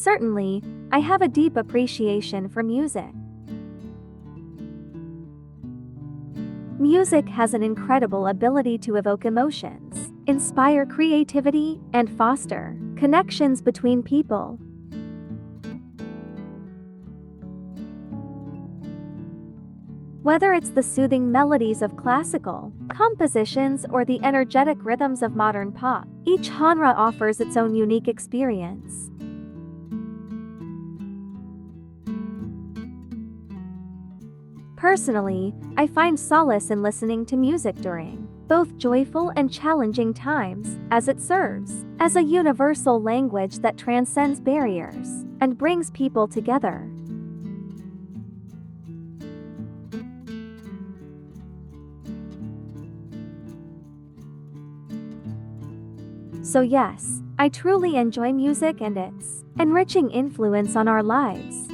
Certainly, I have a deep appreciation for music. Music has an incredible ability to evoke emotions, inspire creativity, and foster connections between people. Whether it's the soothing melodies of classical compositions or the energetic rhythms of modern pop, each genre offers its own unique experience. Personally, I find solace in listening to music during both joyful and challenging times, as it serves as a universal language that transcends barriers and brings people together. So yes, I truly enjoy music and its enriching influence on our lives.